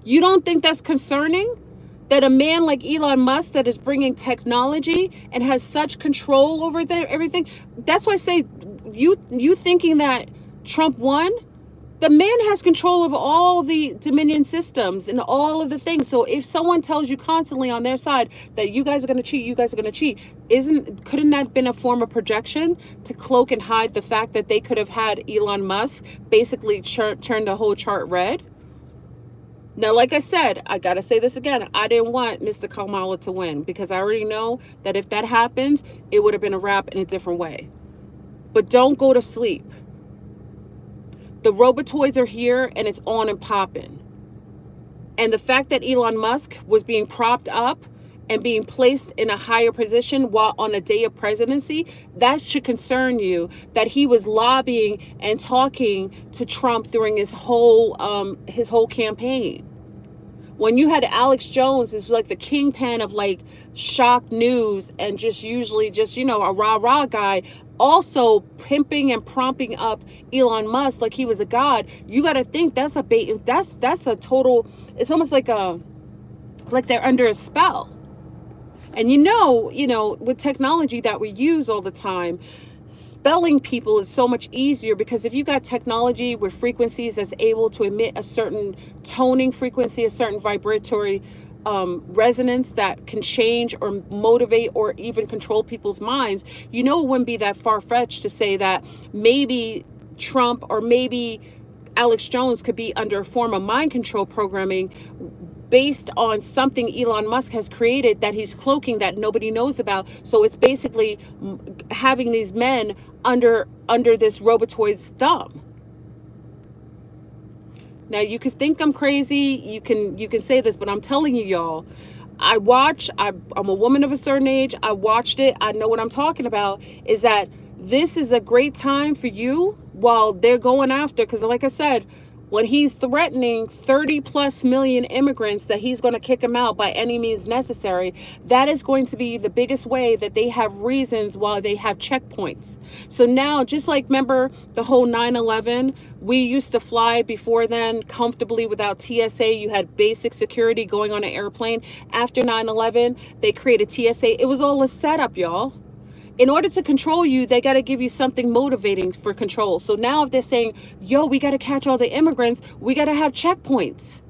Speaker 1: You don't think that's concerning? That a man like Elon Musk, that is bringing technology and has such control over everything. That's why I say, you thinking that Trump won? The man has control of all the Dominion systems and all of the things. So if someone tells you constantly on their side that you guys are going to cheat, you guys are going to cheat, couldn't that have been a form of projection to cloak and hide the fact that they could have had Elon Musk basically turn the whole chart red? Now, like I said, I got to say this again. I didn't want Mr. Kamala to win, because I already know that if that happened, it would have been a wrap in a different way. But don't go to sleep. The robotoids are here and it's on and popping. And the fact that Elon Musk was being propped up and being placed in a higher position while on a day of presidency, that should concern you, that he was lobbying and talking to Trump during his whole campaign. When you had Alex Jones, is like the kingpin of like shock news and just usually just, you know, a rah-rah guy, also pimping and prompting up Elon Musk like he was a god. You got to think that's a bait. That's a total, it's almost like they're under a spell. And you know, with technology that we use all the time, spelling people is so much easier, because if you got technology with frequencies that's able to emit a certain toning frequency, a certain vibratory resonance that can change or motivate or even control people's minds, you know, it wouldn't be that far-fetched to say that maybe Trump or maybe Alex Jones could be under a form of mind control programming based on something Elon Musk has created that he's cloaking, that nobody knows about. So it's basically having these men under this robotoid's thumb. Now, you could think I'm crazy, you can say this, but I'm telling you, y'all, I'm a woman of a certain age, I watched it, I know what I'm talking about, is that this is a great time for you while they're going after, because like I said, when he's threatening 30 plus million immigrants that he's going to kick them out by any means necessary, that is going to be the biggest way that they have reasons while they have checkpoints. So now, just like, remember the whole 9/11, we used to fly before then comfortably without TSA. You had basic security going on an airplane. After 9/11, they created TSA. It was all a setup, y'all. In order to control you, they got to give you something motivating for control. So now if they're saying, yo, we got to catch all the immigrants, we got to have checkpoints.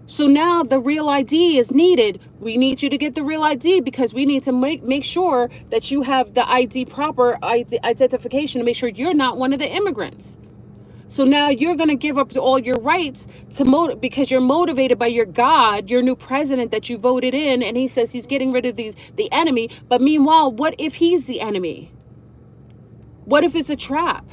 Speaker 1: So now the real ID is needed. We need you to get the real ID, because we need to make sure that you have the ID, proper identification, to make sure you're not one of the immigrants. So now you're going to give up all your rights because you're motivated by your God, your new president that you voted in, and he says he's getting rid of the enemy. But meanwhile, what if he's the enemy? What if it's a trap?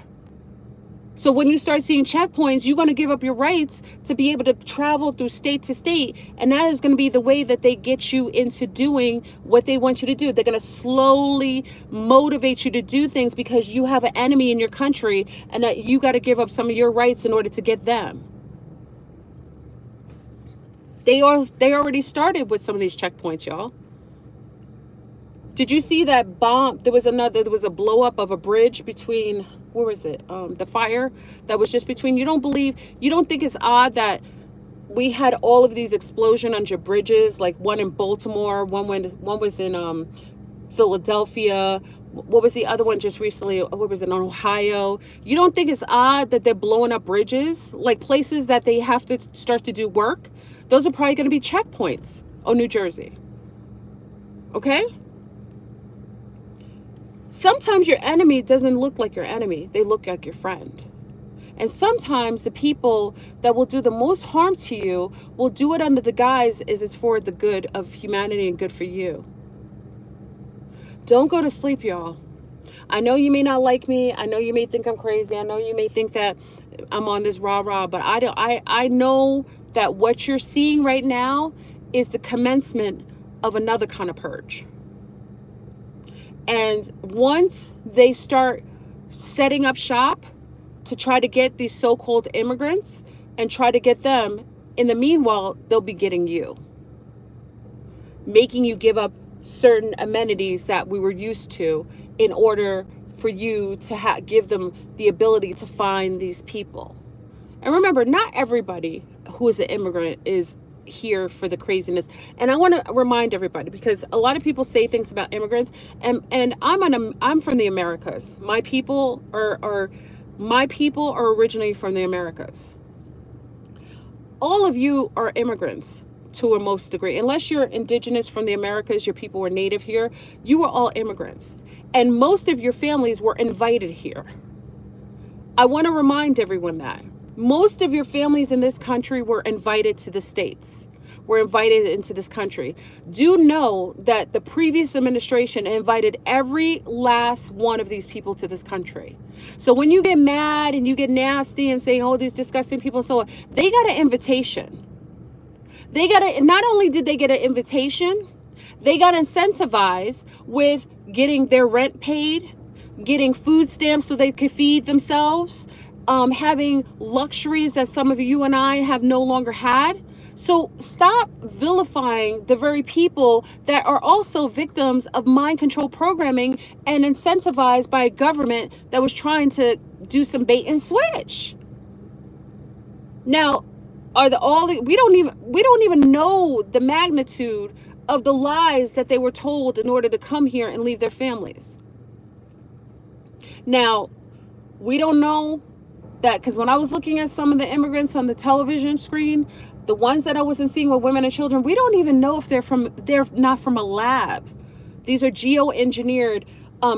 Speaker 1: So when you start seeing checkpoints, you're going to give up your rights to be able to travel through state to state. And that is going to be the way that they get you into doing what they want you to do. They're going to slowly motivate you to do things because you have an enemy in your country, and that you got to give up some of your rights in order to get them. They already started with some of these checkpoints, y'all. Did you see that bomb? There was a blow up of a bridge between, where was it? The fire that was just between. You don't think it's odd that we had all of these explosions under bridges, like one in Baltimore, one was in Philadelphia, What was the other one just recently? What was it, in Ohio? You don't think it's odd that they're blowing up bridges, like places that they have to start to do work? Those are probably going to be checkpoints. Oh, New Jersey. Okay? Sometimes your enemy doesn't look like your enemy. They look like your friend. And sometimes the people that will do the most harm to you will do it under the guise as it's for the good of humanity and good for you. Don't go to sleep, y'all. I know you may not like me. I know you may think I'm crazy. I know you may think that I'm on this rah-rah, but I know that what you're seeing right now is the commencement of another kind of purge. And once they start setting up shop to try to get these so-called immigrants and try to get them, in the meanwhile, they'll be getting you, making you give up certain amenities that we were used to in order for you to give them the ability to find these people. And remember, not everybody who is an immigrant is here for the craziness. And I want to remind everybody, because a lot of people say things about immigrants, and I'm from the Americas. My people are originally from the Americas. All of you are immigrants to a most degree. Unless you're indigenous from the Americas, your people were native here, you were all immigrants. And most of your families were invited here. I want to remind everyone that. Most of your families in this country were invited to the States, were invited into this country. Do know that the previous administration invited every last one of these people to this country. So when you get mad and you get nasty and saying, oh, these disgusting people and so on, they got an invitation. Not only did they get an invitation, they got incentivized with getting their rent paid, getting food stamps so they could feed themselves, having luxuries that some of you and I have no longer had. So stop vilifying the very people that are also victims of mind control programming and incentivized by a government that was trying to do some bait and switch. Now, we don't even know the magnitude of the lies that they were told in order to come here and leave their families. Now, we don't know that, because when I was looking at some of the immigrants on the television screen, the ones that I wasn't seeing with women and children, we don't even know if they're not from a lab. These are geo-engineered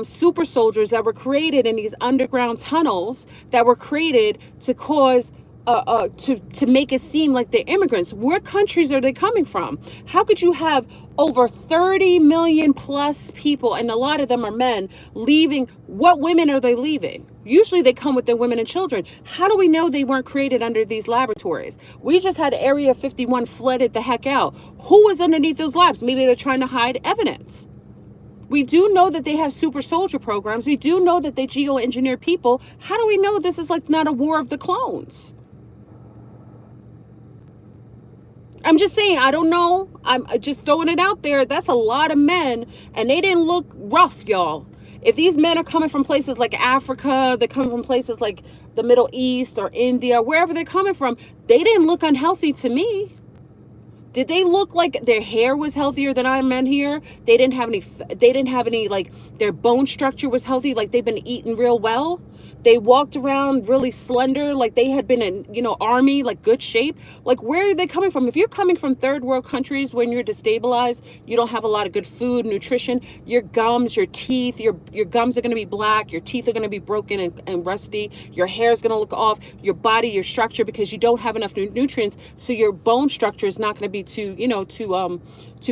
Speaker 1: super soldiers that were created in these underground tunnels that were created to cause to make it seem like they're immigrants. What countries are they coming from? How could you have over 30 million plus people, and a lot of them are men, leaving? What women are they leaving? Usually they come with their women and children. How do we know they weren't created under these laboratories? We just had Area 51 flooded the heck out. Who was underneath those labs? Maybe they're trying to hide evidence. We do know that they have super soldier programs. We do know that they geo-engineer people. How do we know this is like not a war of the clones? I'm just saying, I don't know. I'm just throwing it out there. That's a lot of men, and they didn't look rough, y'all. If these men are coming from places like Africa, they're coming from places like the Middle East or India, wherever they're coming from, they didn't look unhealthy to me. Did they look like their hair was healthier than our men here? They didn't have any, like, their bone structure was healthy, like they've been eating real well. They walked around really slender, like they had been in, army, like good shape. Like, where are they coming from? If you're coming from third world countries, when you're destabilized, you don't have a lot of good food, nutrition, your gums, your teeth, your gums are going to be black, your teeth are going to be broken and rusty, your hair is going to look off, your body, your structure, because you don't have enough nutrients, so your bone structure is not going to be too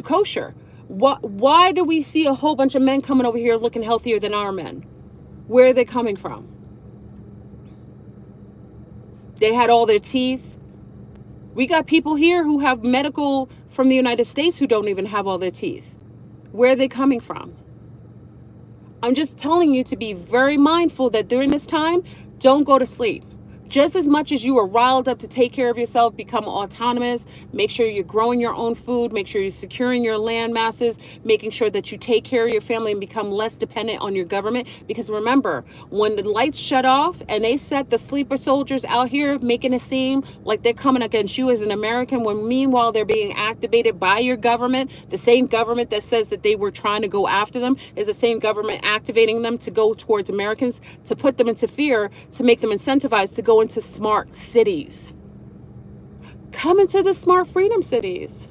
Speaker 1: kosher. Why do we see a whole bunch of men coming over here looking healthier than our men? Where are they coming from? They had all their teeth. We got people here who have medical from the United States who don't even have all their teeth. Where are they coming from? I'm just telling you to be very mindful that during this time, don't go to sleep. Just as much as you are riled up to take care of yourself, become autonomous, make sure you're growing your own food, make sure you're securing your land masses, making sure that you take care of your family and become less dependent on your government. Because remember, when the lights shut off and they set the sleeper soldiers out here making it seem like they're coming against you as an American, when meanwhile they're being activated by your government, the same government that says that they were trying to go after them is the same government activating them to go towards Americans, to put them into fear, to make them incentivized to go into smart cities. Come into the smart freedom cities.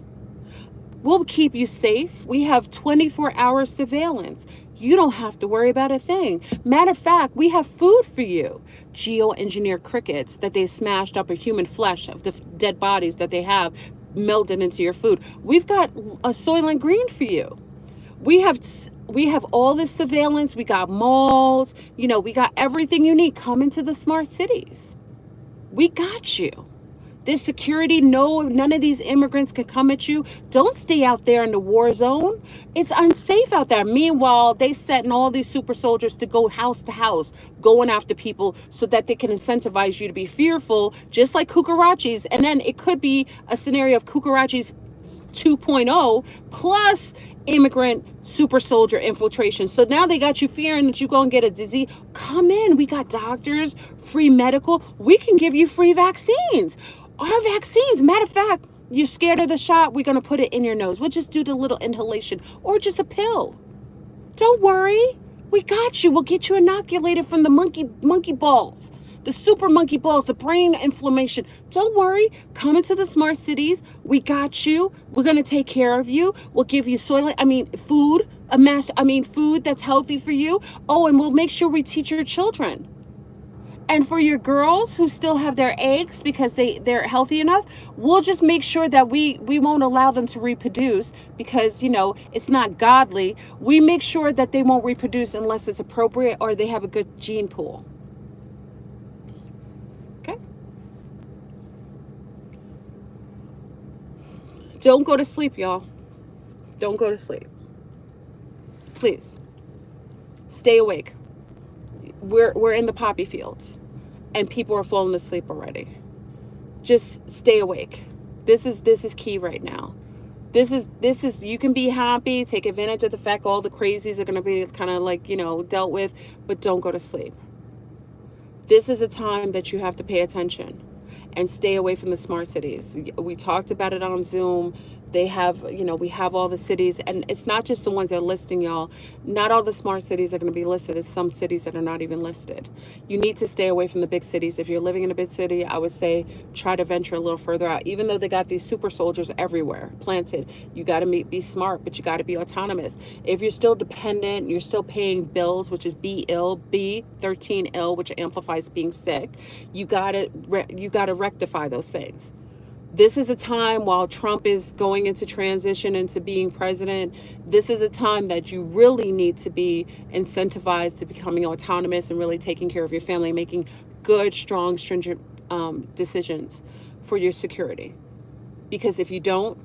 Speaker 1: We'll keep you safe. We have 24-hour surveillance. You don't have to worry about a thing. Matter of fact, we have food for you. Geoengineered crickets that they smashed up, or human flesh of the dead bodies that they have melded into your food. We've got a Soylent Green for you. We have all this surveillance. We got malls. You know, we got everything you need. Come into the smart cities. We got you. This security, no, none of these immigrants can come at you. Don't stay out there in the war zone. It's unsafe out there. Meanwhile, they setting all these super soldiers to go house to house, going after people so that they can incentivize you to be fearful, just like cucarachas. And then it could be a scenario of cucarachas 2.0 plus immigrant super soldier infiltration. So now they got you fearing that you're going to get a disease. Come in. We got doctors, free medical. We can give you free vaccines. Our vaccines, matter of fact, you're scared of the shot, we're going to put it in your nose. We'll just do the little inhalation or just a pill. Don't worry. We got you. We'll get you inoculated from the monkey balls, the super monkey balls, the brain inflammation. Don't worry. Come into the smart cities. We got you. We're going to take care of you. We'll give you food, food that's healthy for you. Oh, and we'll make sure we teach your children. And for your girls who still have their eggs because they're healthy enough, we'll just make sure that we won't allow them to reproduce because, you know, it's not godly. We make sure that they won't reproduce unless it's appropriate or they have a good gene pool. Okay? Don't go to sleep, y'all. Don't go to sleep. Please. Stay awake. We're in the poppy fields and people are falling asleep already. Just stay awake. This is key right now. This is you can be happy, take advantage of the fact all the crazies are going to be kind of like, you know, dealt with, but don't go to sleep. This is a time that you have to pay attention and stay away from the smart cities. We talked about it on Zoom. They have, you know, we have all the cities, and it's not just the ones that are listing, y'all. Not all the smart cities are going to be listed. It's some cities that are not even listed. You need to stay away from the big cities. If you're living in a big city, I would say try to venture a little further out. Even though they got these super soldiers everywhere planted, you got to be smart, but you got to be autonomous. If you're still dependent, you're still paying bills, which is B13 which amplifies being sick. You got to rectify those things. This is a time while Trump is going into transition into being president. This is a time that you really need to be incentivized to becoming autonomous and really taking care of your family, making good, strong, stringent decisions for your security. Because if you don't,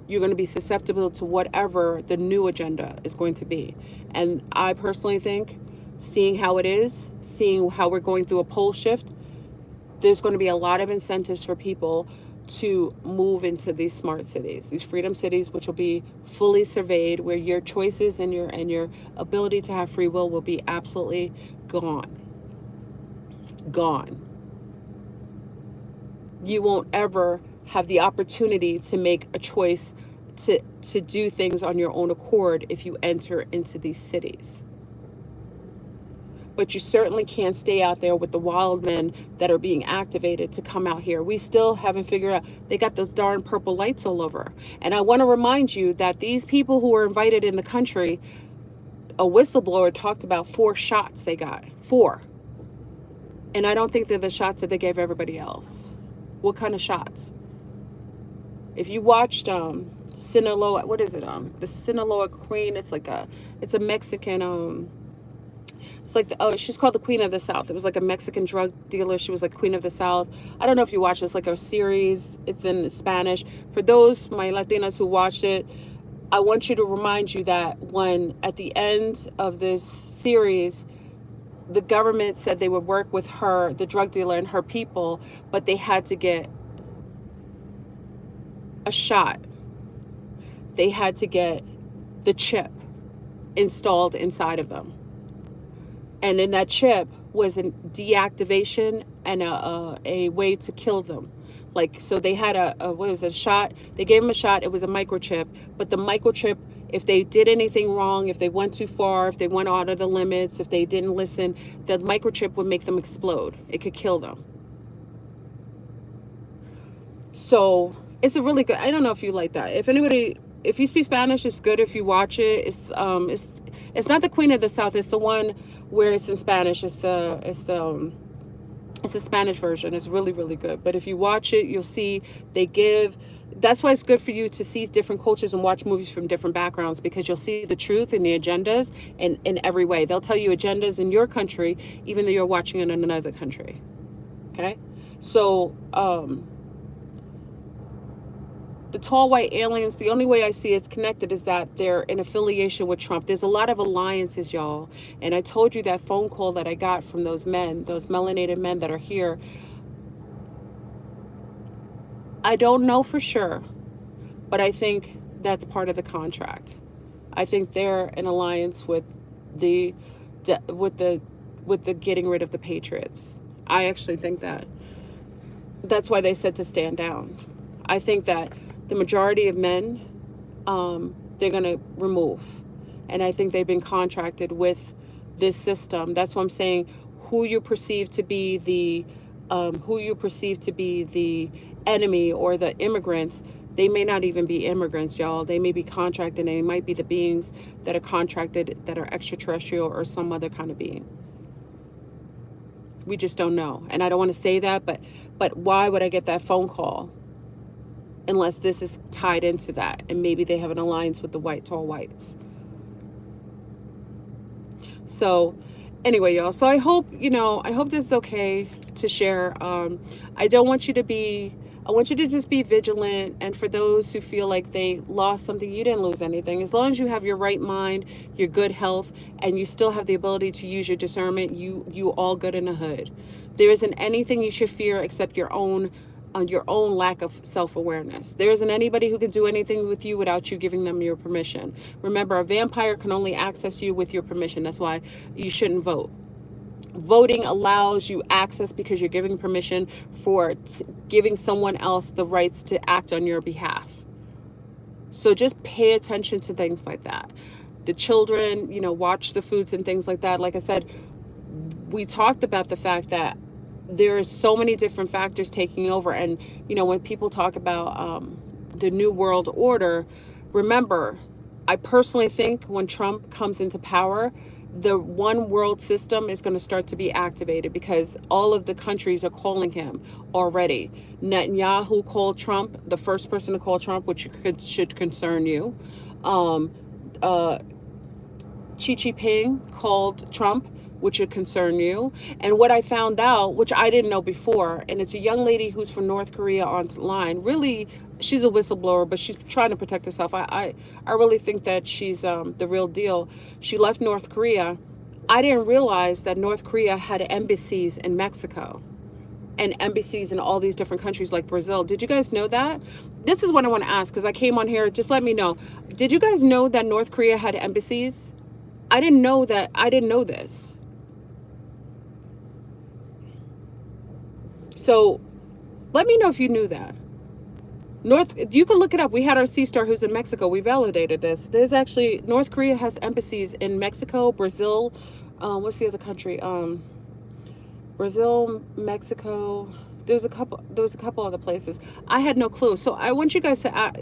Speaker 1: you're going to be susceptible to whatever the new agenda is going to be. And I personally think, seeing how it is, seeing how we're going through a pole shift, there's going to be a lot of incentives for people to move into these smart cities, these freedom cities, which will be fully surveyed, where your choices and your ability to have free will be absolutely gone. You won't ever have the opportunity to make a choice to do things on your own accord if you enter into these cities. But you certainly can't stay out there with the wild men that are being activated to come out here. We still haven't figured out, they got those darn purple lights all over. And I want to remind you that these people who were invited in the country, a whistleblower talked about 4 shots they got. 4. And I don't think they're the shots that they gave everybody else. What kind of shots? If you watched Sinaloa, what is it? The Sinaloa Queen, it's a Mexican it's like she's called the Queen of the South. It was like a Mexican drug dealer. She was like Queen of the South. I don't know if you watched it. It's like a series. It's in Spanish. For those, my Latinas who watched it, I want you to remind you that when at the end of this series, the government said they would work with her, the drug dealer, and her people, but they had to get a shot. They had to get the chip installed inside of them. And in that chip was a deactivation and a way to kill them. Like, so they had what was it, a shot? They gave them a shot. It was a microchip. But the microchip, if they did anything wrong, if they went too far, if they went out of the limits, if they didn't listen, the microchip would make them explode. It could kill them. So it's a really good, I don't know if you like that. If you speak Spanish, it's good if you watch it. It's not the Queen of the South. It's the one where it's in Spanish. It's the Spanish version. It's really, really good. But if you watch it, you'll see that's why it's good for you to see different cultures and watch movies from different backgrounds, because you'll see the truth and the agendas in every way. They'll tell you agendas in your country, even though you're watching it in another country. Okay? So, the tall white aliens, the only way I see it's connected is that they're in affiliation with Trump. There's a lot of alliances, y'all. And I told you that phone call that I got from those men, those melanated men that are here. I don't know for sure, but I think that's part of the contract. I think they're in alliance with the getting rid of the Patriots. I actually think that. That's why they said to stand down. I think that the majority of men, they're going to remove. And I think they've been contracted with this system. That's what I'm saying. Who you perceive to be the enemy or the immigrants, they may not even be immigrants, y'all. They may be contracted, and they might be the beings that are contracted that are extraterrestrial or some other kind of being. We just don't know. And I don't want to say that, but why would I get that phone call? Unless this is tied into that, and maybe they have an alliance with the tall whites. So anyway, y'all, so I hope this is okay to share. I want you to just be vigilant. And for those who feel like they lost something, you didn't lose anything. As long as you have your right mind, your good health, and you still have the ability to use your discernment, you all good in the hood. There isn't anything you should fear except your own lack of self-awareness. There isn't anybody who can do anything with you without you giving them your permission. Remember, a vampire can only access you with your permission. That's why you shouldn't vote. Voting allows you access because you're giving permission for giving someone else the rights to act on your behalf. So just pay attention to things like that. The children, watch the foods and things like that. Like I said, we talked about the fact that there are so many different factors taking over. And, when people talk about the New World Order, remember, I personally think when Trump comes into power, the one world system is going to start to be activated, because all of the countries are calling him already. Netanyahu called Trump, the first person to call Trump, which should concern you. Xi Jinping called Trump, which should concern you. And what I found out, which I didn't know before, and it's a young lady who's from North Korea online. Really, she's a whistleblower, but she's trying to protect herself. I really think that she's the real deal. She left North Korea. I didn't realize that North Korea had embassies in Mexico and embassies in all these different countries like Brazil. Did you guys know that? This is what I want to ask, because I came on here. Just let me know. Did you guys know that North Korea had embassies? I didn't know that. I didn't know this. So let me know if you knew that. You can look it up. We had our C-Star who's in Mexico. We validated this. There's actually, North Korea has embassies in Mexico, Brazil. What's the other country? Brazil, Mexico. There was a couple other places. I had no clue. So I want you guys to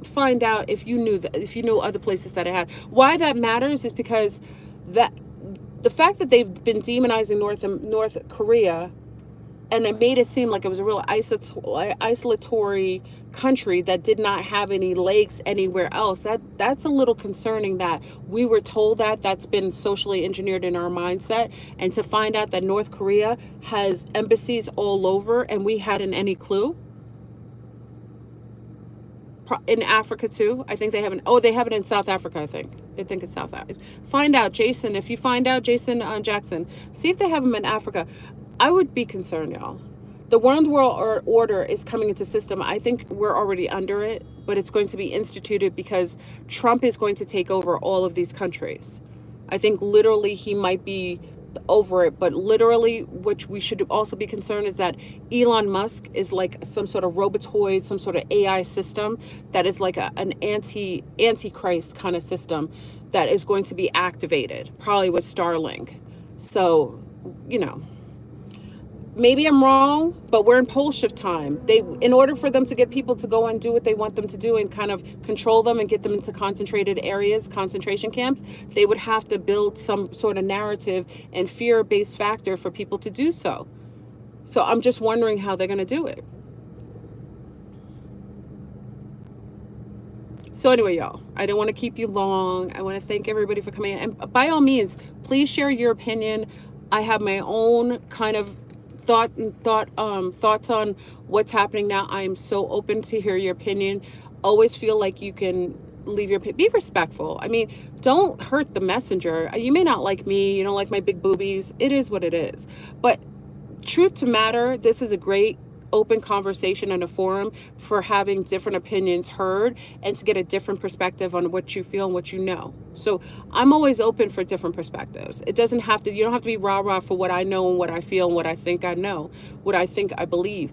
Speaker 1: find out if you knew that, if you knew other places that it had. Why that matters is because the fact that they've been demonizing North Korea, and it made it seem like it was a real isolatory country that did not have any legs anywhere else. That's a little concerning, that we were told that's been socially engineered in our mindset. And to find out that North Korea has embassies all over and we hadn't any clue. in Africa too. I think they have an, oh, they have it in South Africa, I think it's South Africa. Find out, Jason. If you find out, Jason Jackson, see if they have them in Africa. I would be concerned, y'all. The one world order is coming into system. I think we're already under it, but it's going to be instituted because Trump is going to take over all of these countries. I think literally he might be over it, but literally, which we should also be concerned is that Elon Musk is like some sort of robotoid, some sort of AI system that is like an antichrist kind of system that is going to be activated, probably with Starlink. So, you know, maybe I'm wrong, but we're in pole shift time. In order for them to get people to go and do what they want them to do and kind of control them and get them into concentrated areas, concentration camps, they would have to build some sort of narrative and fear-based factor for people to do so. So I'm just wondering how they're going to do it. So anyway, y'all, I don't want to keep you long. I want to thank everybody for coming in. And by all means, please share your opinion. I have my own kind of thoughts on what's happening now. I'm so open to hear your opinion. Always feel like you can leave your opinion. Be respectful. I mean, don't hurt the messenger. You may not like me. You don't like my big boobies. It is what it is. But truth to matter, this is a great open conversation and a forum for having different opinions heard and to get a different perspective on what you feel and what you know. So I'm always open for different perspectives. It doesn't have to, you don't have to be rah-rah for what I know and what I feel and what I think I know, what I think I believe.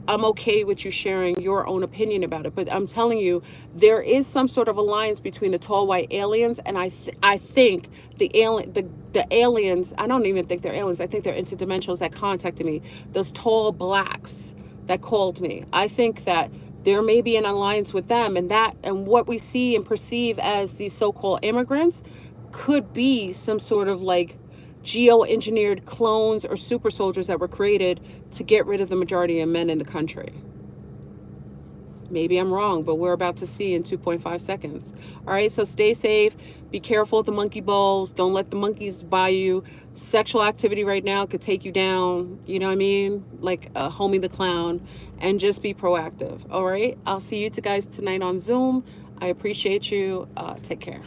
Speaker 1: I'm okay with you sharing your own opinion about it, but I'm telling you, there is some sort of alliance between the tall white aliens, and I think the aliens, I don't even think they're aliens, I think they're interdimensionals that contacted me, those tall blacks that called me. I think that there may be an alliance with them, and what we see and perceive as these so-called immigrants could be some sort of like geo-engineered clones or super soldiers that were created to get rid of the majority of men in the country. Maybe I'm wrong, but we're about to see in 2.5 seconds. All right, so stay safe. Be careful with the monkey balls. Don't let the monkeys buy you. Sexual activity right now could take you down, you know what I mean? Like Homie the Clown. And just be proactive, all right? I'll see you guys tonight on Zoom. I appreciate you. Take care.